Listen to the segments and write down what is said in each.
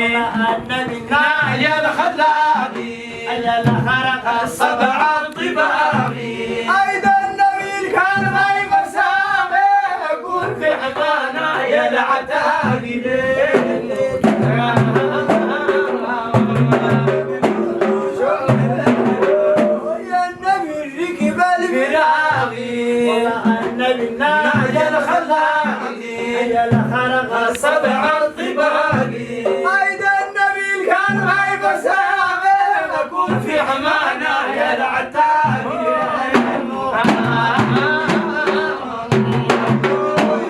النبي يا الخلاقي يا الخرق الصبع الطباغي أيضا النبي كان غيب سامي يقول في حضانا يا العتاقي يا النبي ركب الفراغي النبي يا الخلاقي يا الخرق الصبع الطباغي أيضا النبي كان غيب سامي يقول في حمانا يا العتاقي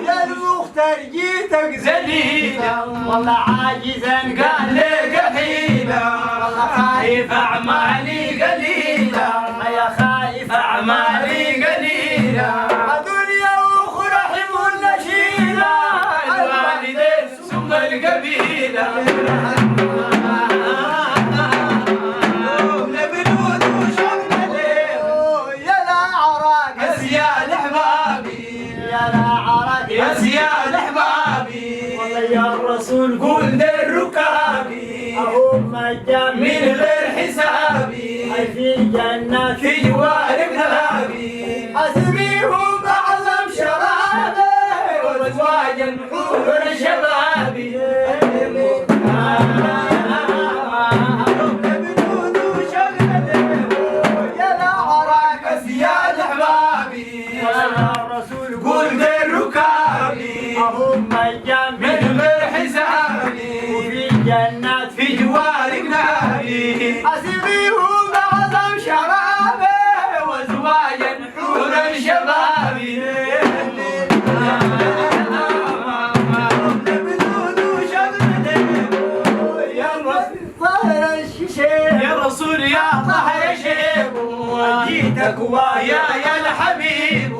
يا المختار جيتك زليلة والله عاجزا قال لك حيلة والله خايف أعمالي قليلة يا خايف أعمالي قليلة دنيا وأخرى حمل نشيلة الوالدين ثم القبيلة يا زياد احبابي والله يا الرسول قول دير ركابي هم الجنة من غير حسابي اي في الجنة في جوار كلابي اسميهم اعظم شرابي وازواج الحور شبابي يا العراق يا زياد احبابي والله الرسول قول دير ركابي هم الجنة من غير حسابي وفي الجنات في جوار كلابي أسميهم أعظم شرابي وأزواجا حورا شبابي يا رسول يا طهر شيب جيتك ويا الحبيب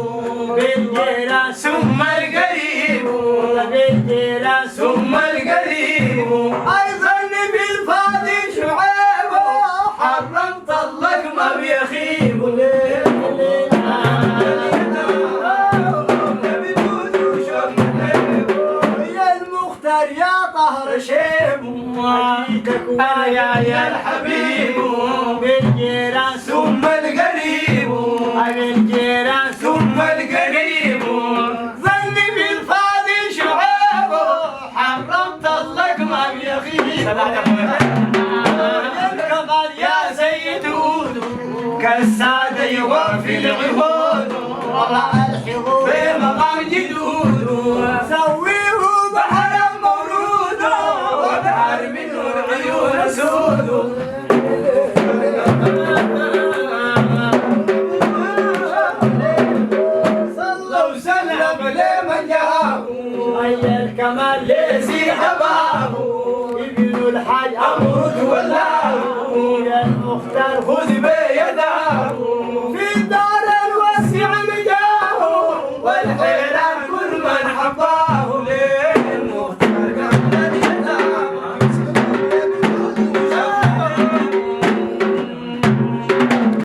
بالجيران ثم القريب بالجيران ثم القريب أيضا بالفاضي شعيب حرمت الله ما بيخيب يا المختار يا طهر شيب يا الحبيب بالجيران ثم القريب بالجيران ثم القريب ظني بالفاضي شعيب حرمت الله ما بيخيب الكمال يا سيد هود كالسادة يوفي العهود والله الحضور